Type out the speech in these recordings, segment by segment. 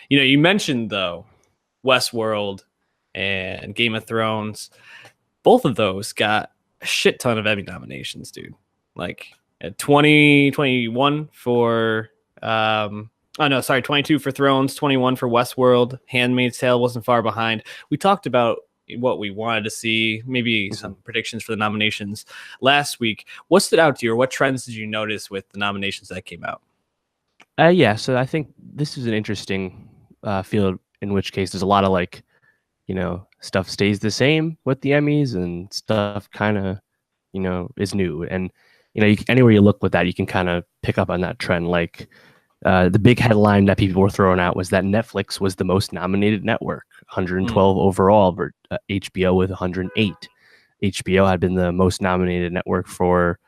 You mentioned though Westworld and Game of Thrones. Both of those got a shit ton of Emmy nominations, dude. Like at 2021 for oh no, sorry, 22 for Thrones, 21 for Westworld. Handmaid's Tale wasn't far behind. We talked about what we wanted to see, maybe some predictions for the nominations last week. What stood out to you, or what trends did you notice with the nominations that came out? Yeah, so I think this is an interesting field, in which case there's a lot of like, stuff stays the same with the Emmys and stuff kind of, is new. And, anywhere you look with that, you can kind of pick up on that trend. Like the big headline that people were throwing out was that Netflix was the most nominated network, 112 overall, but HBO with 108. HBO had been the most nominated network for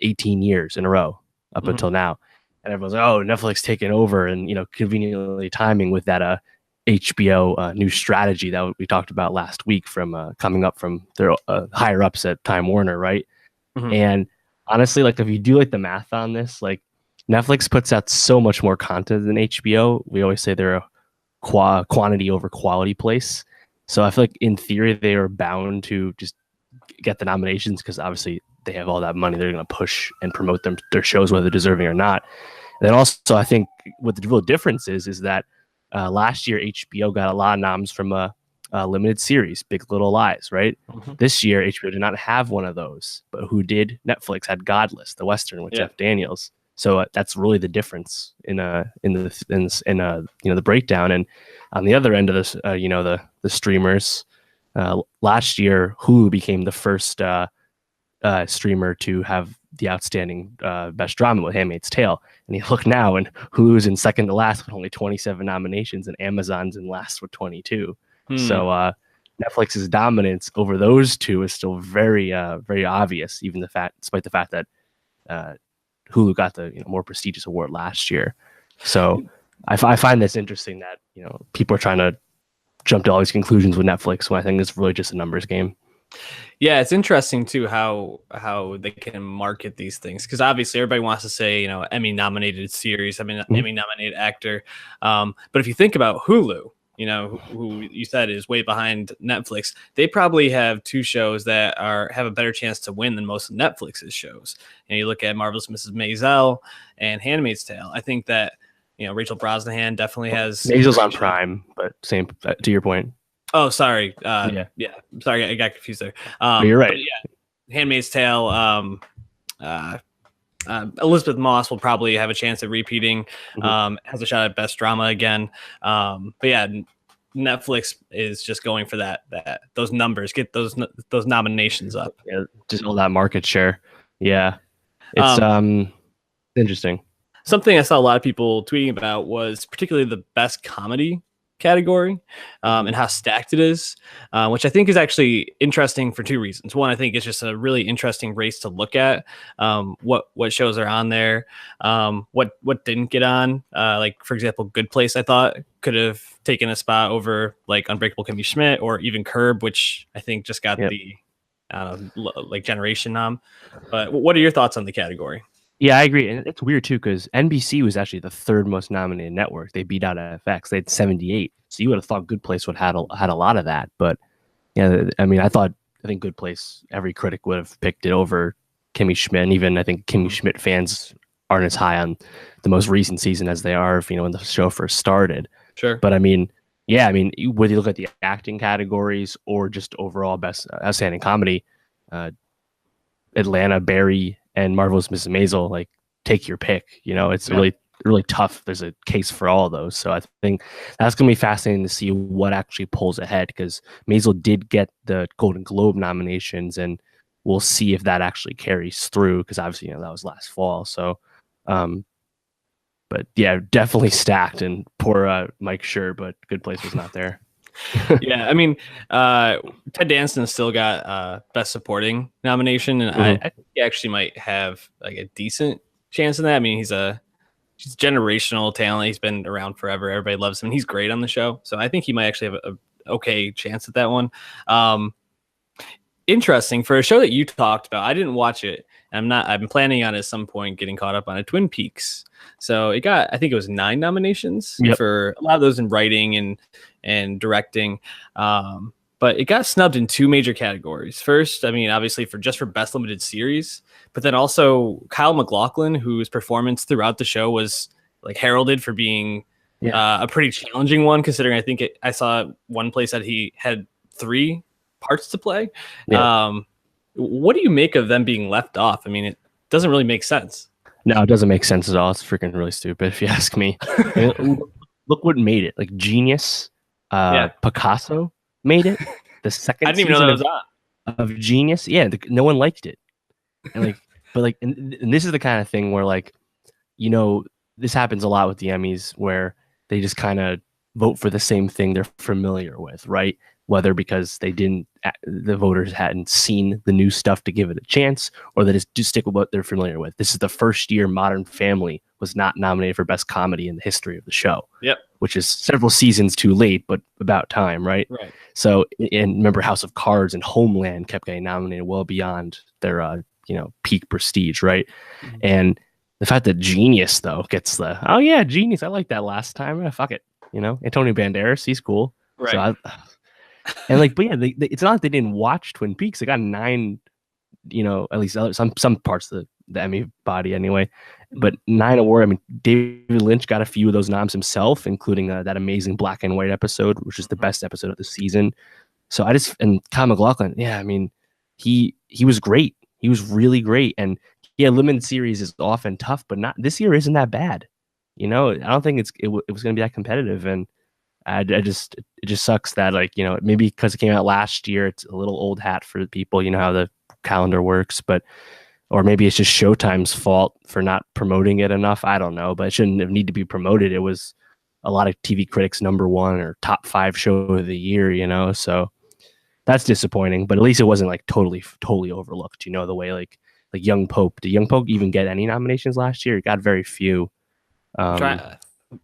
18 years in a row up until now. And everyone's like, oh, Netflix taking over, and conveniently timing with that HBO new strategy that we talked about last week from coming up from their higher ups at Time Warner, right? And honestly, like if you do like the math on this, like Netflix puts out so much more content than HBO. We always say they're a quantity over quality place. So I feel like in theory they are bound to just get the nominations because obviously they have all that money. They're going to push and promote their shows whether deserving or not. And then also I think what the real difference is that last year HBO got a lot of noms from a limited series, Big Little Lies, right? This year HBO did not have one of those, but who did? Netflix had Godless, the Western with Jeff Daniels. So that's really the difference in the breakdown. And on the other end of this, the streamers, last year Hulu became the first streamer to have the outstanding best drama with Handmaid's Tale. And you look now, and Hulu's in second to last with only 27 nominations, and Amazon's in last with 22. So Netflix's dominance over those two is still very, very obvious, despite the fact that Hulu got the more prestigious award last year. So I find this interesting that people are trying to jump to all these conclusions with Netflix when I think it's really just a numbers game. Yeah, it's interesting too how they can market these things, because obviously everybody wants to say Emmy nominated series, Emmy nominated actor, but if you think about Hulu, who you said is way behind Netflix, they probably have two shows that have a better chance to win than most of Netflix's shows. And you look at Marvelous Mrs. Maisel and Handmaid's Tale. I think that Rachel Brosnahan definitely has. Maisel's on Prime, but same to your point. Oh, sorry. Yeah. Sorry, I got confused there. You're right. Yeah, Handmaid's Tale. Elizabeth Moss will probably have a chance at repeating. Has a shot at best drama again. But yeah, Netflix is just going for those numbers, get those nominations up. Yeah, just all that market share. Yeah, it's interesting. Something I saw a lot of people tweeting about was particularly the best comedy category and how stacked it is, which I think is actually interesting for two reasons. One, I think it's just a really interesting race to look at, what shows are on there, what didn't get on. Like for example, Good Place, I thought could have taken a spot over like Unbreakable Kimmy Schmidt or even Curb, which I think just got the like generation nom. But what are your thoughts on the category? Yeah, I agree. And it's weird, too, because NBC was actually the third most nominated network. They beat out FX. They had 78. So you would have thought Good Place would have had a lot of that. But, yeah, I mean, I think Good Place, every critic would have picked it over Kimmy Schmidt. And even I think Kimmy Schmidt fans aren't as high on the most recent season as they are, when the show first started. Sure. But, I mean, whether you look at the acting categories or just overall best outstanding comedy, Atlanta, Barry, and Marvelous Mrs. Maisel, like take your pick. It's really, really tough. There's a case for all of those. So I think that's going to be fascinating to see what actually pulls ahead, because Maisel did get the Golden Globe nominations, and we'll see if that actually carries through, because obviously, that was last fall. So, but yeah, definitely stacked, and poor Mike Schur, but Good Place was not there. Yeah, I mean, Ted Danson still got Best Supporting nomination, and I think he actually might have like a decent chance in that. I mean, he's generational talent. He's been around forever. Everybody loves him. He's great on the show, so I think he might actually have a okay chance at that one. Interesting for a show that you talked about. I didn't watch it, I'm planning on at some point getting caught up on a Twin Peaks. So it got, I think it was 9 nominations for a lot of those in writing and directing. But it got snubbed in 2 major categories. First, I mean, obviously for best limited series, but then also Kyle MacLachlan, whose performance throughout the show was like heralded for being a pretty challenging one, considering I think I saw one place that he had 3 parts to play. What do you make of them being left off? I mean, it doesn't really make sense. No, it doesn't make sense at all. It's freaking really stupid, if you ask me. Look what made it. Like Genius, Picasso made it. The second I didn't even know that was on. Of Genius. Yeah, no one liked it. And and this is the kind of thing where, like, you know, this happens a lot with the Emmys, where they just kind of vote for the same thing they're familiar with, right? Whether because the voters hadn't seen the new stuff to give it a chance, or they just do stick with what they're familiar with. This is the first year Modern Family was not nominated for Best Comedy in the history of the show. Yep. Which is several seasons too late, but about time, right? Right. So, and remember, House of Cards and Homeland kept getting nominated well beyond their, peak prestige, right? Mm-hmm. And the fact that Genius, though, gets Genius, I like that last time. Fuck it. Antonio Banderas, he's cool. Right. So but yeah, it's not like they didn't watch Twin Peaks. They got 9, at least some parts of the Emmy body anyway, but 9 award. I mean, David Lynch got a few of those noms himself, including that amazing Black and White episode, which is the best episode of the season. So and Kyle MacLachlan, I mean, he was great. He was really great. And limited series is often tough, but not this year isn't that bad. I don't think it was going to be that competitive. And it just sucks that, maybe because it came out last year, it's a little old hat for people. You know how the calendar works, or maybe it's just Showtime's fault for not promoting it enough. I don't know, but it shouldn't have need to be promoted. It was a lot of TV critics' #1 or top 5 show of the year, so that's disappointing. But at least it wasn't like totally overlooked. The way like Young Pope. Did Young Pope even get any nominations last year? It got very few.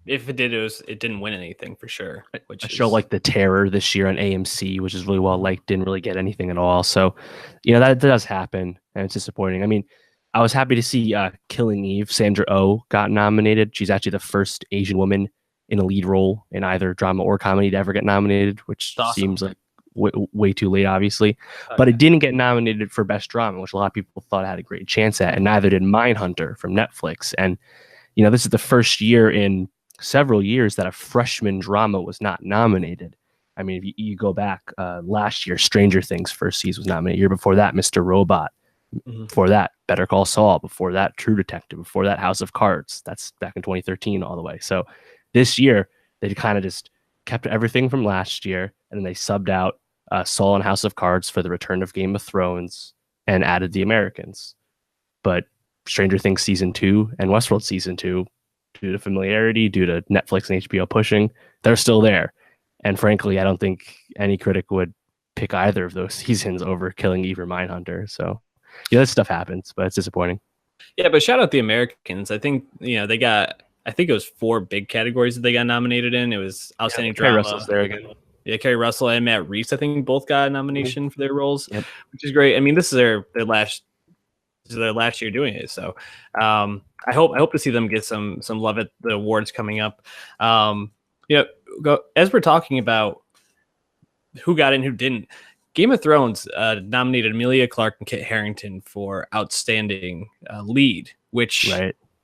If it did, it didn't win anything for sure. A show like The Terror this year on AMC, which is really well liked, didn't really get anything at all. So, that does happen, and it's disappointing. I mean, I was happy to see Killing Eve. Sandra Oh got nominated. She's actually the first Asian woman in a lead role in either drama or comedy to ever get nominated, which seems like way too late, obviously. But it didn't get nominated for Best Drama, which a lot of people thought it had a great chance at, and neither did Mindhunter from Netflix. And this is the first year in several years that a freshman drama was not nominated. I mean, if you go back last year, Stranger Things first season was nominated. Year before that, Mr. Robot. Mm-hmm. Before that, Better Call Saul. Before that, True Detective. Before that, House of Cards. That's back in 2013 all the way. So this year, they kind of just kept everything from last year, and then they subbed out Saul and House of Cards for the return of Game of Thrones and added The Americans. But Stranger Things season 2 and Westworld season 2, due to familiarity, due to Netflix and HBO pushing, they're still there. And frankly, I don't think any critic would pick either of those seasons over Killing Eve or Mindhunter. So that stuff happens, but it's disappointing. Yeah, but shout out The Americans. I think they got, I think it was 4 big categories that they got nominated in. It was outstanding drama. Kerry Russell's there again. Yeah, Kerry Russell and Matt Reeves, I think, both got a nomination for their roles, which is great. I mean, this is their last year doing it, so I hope to see them get some love at the awards coming up. As we're talking about who got in, who didn't, Game of Thrones nominated Emilia Clarke and Kit Harington for outstanding lead, which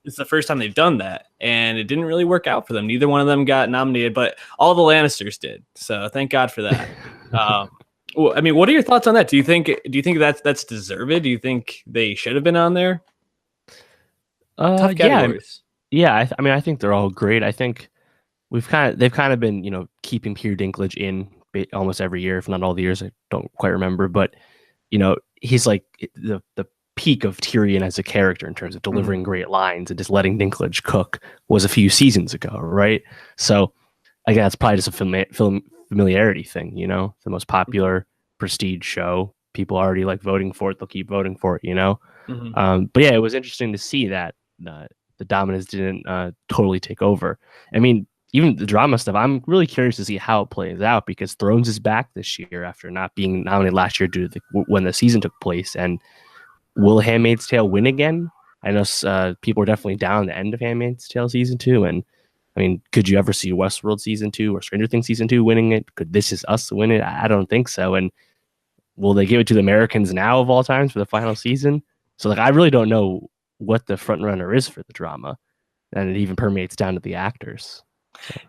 is the first time they've done that, and it didn't really work out for them. Neither one of them got nominated, but all the Lannisters did, so thank God for that. Well, I mean, what are your thoughts on that? Do you think that's deserved? Do you think they should have been on there? Tough categories. Yeah. I think they're all great. I think they've kind of been, keeping Peter Dinklage in almost every year, if not all the years. I don't quite remember, but he's like the peak of Tyrion as a character in terms of delivering great lines and just letting Dinklage cook was a few seasons ago, right? So again, it's probably just a familiarity thing, the most popular prestige show. People already like voting for it. They'll keep voting for it, But yeah, it was interesting to see that the dominance didn't totally take over. I mean, even the drama stuff, I'm really curious to see how it plays out, because Thrones is back this year after not being nominated last year due to when the season took place. And will Handmaid's Tale win again? I know people are definitely down the end of Handmaid's Tale season 2, and I mean, could you ever see Westworld season 2 or Stranger Things season 2 winning it? Could This Is Us win it? I don't think so. And will they give it to the Americans now of all times for the final season? So like, I really don't know what the front runner is for the drama, and it even permeates down to the actors. So.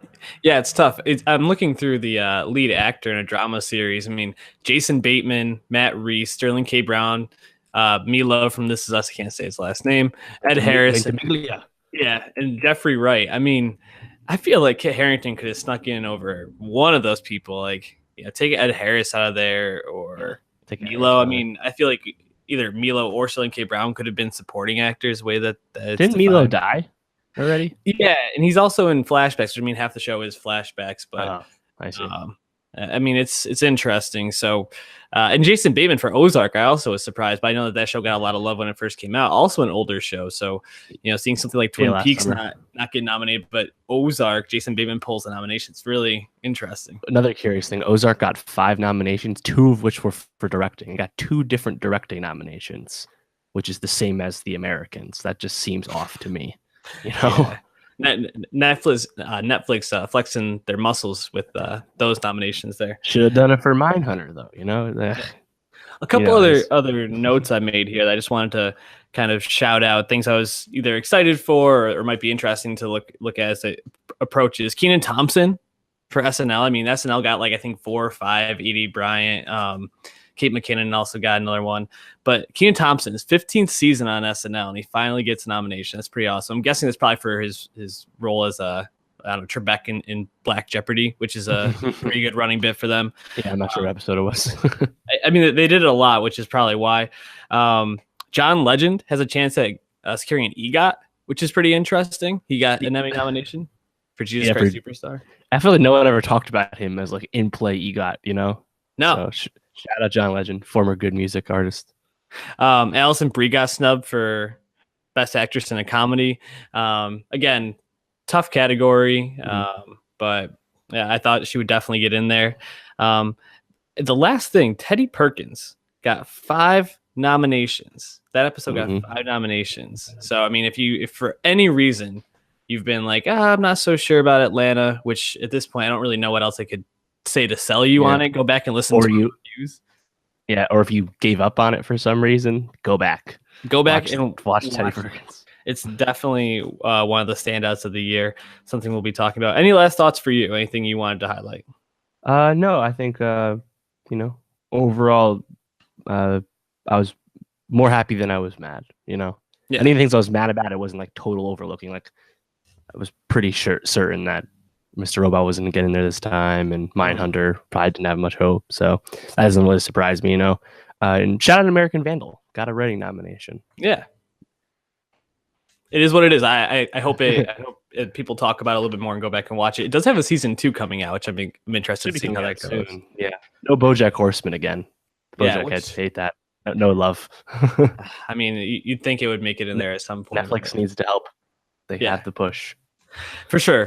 Yeah, it's tough. I'm looking through the lead actor in a drama series. I mean, Jason Bateman, Matt Reese, Sterling K. Brown, Milo from This Is Us. I can't say his last name. Ed Harris. Yeah, and Jeffrey Wright. I mean, I feel like Kit Harington could have snuck in over one of those people. Like, take Ed Harris out of there or Milo. I mean, I feel like either Milo or Sterling K. Brown could have been supporting actors. The way that didn't Milo die already? Yeah, and he's also in flashbacks. I mean, half the show is flashbacks, but I see. I mean, it's interesting. So, and Jason Bateman for Ozark, I also was surprised, but I know that show got a lot of love when it first came out. Also, an older show, so seeing something like Twin Peaks not get nominated, but Ozark, Jason Bateman pulls the nomination. It's really interesting. Another curious thing: Ozark got 5 nominations, 2 of which were for directing. It got 2 different directing nominations, which is the same as The Americans. That just seems off to me. Yeah. Netflix flexing their muscles with those nominations there. Should have done it for Mindhunter though, A couple other notes I made here that I just wanted to kind of shout out things I was either excited for or might be interesting to look at as it approaches. Kenan Thompson for SNL. I mean, SNL got I think 4 or 5. Edie Bryant, Kate McKinnon also got another one. But Kenan Thompson, his 15th season on SNL, and he finally gets a nomination. That's pretty awesome. I'm guessing that's probably for his role as Trebek in Black Jeopardy, which is a pretty good running bit for them. Yeah, I'm not sure what episode it was. I mean, they did it a lot, which is probably why. John Legend has a chance at securing an EGOT, which is pretty interesting. He got an Emmy nomination for Jesus Christ Superstar. I feel like no one ever talked about him as in play EGOT, No. So, shout out John Legend, former Good Music artist. Alison Brie got snubbed for Best Actress in a Comedy. Again, tough category, but yeah, I thought she would definitely get in there. The last thing, Teddy Perkins got 5 nominations. That episode got 5 nominations. So I mean, if for any reason you've been like, I'm not so sure about Atlanta, which at this point I don't really know what else I could say to sell you on it, go back and listen to reviews. Yeah, or if you gave up on it for some reason, go back and watch Teddy Perkins. It's definitely one of the standouts of the year. Something we'll be talking about. Any last thoughts for you? Anything you wanted to highlight? No, I think overall, I was more happy than I was mad. Any of the things I was mad about, it wasn't total overlooking. I was pretty certain that Mr. Robot wasn't going to get in there this time, and Mindhunter probably didn't have much hope. So that doesn't really surprise me, And shout out American Vandal, got a writing nomination. Yeah, it is what it is. I hope I hope people talk about it a little bit more and go back and watch it. It does have a season 2 coming out, which I'm interested to see how that goes. Soon. Yeah, no BoJack Horseman again. BoJack heads hate that. No love. I mean, you'd think it would make it in there at some point. Netflix needs to help. They have to push. For sure.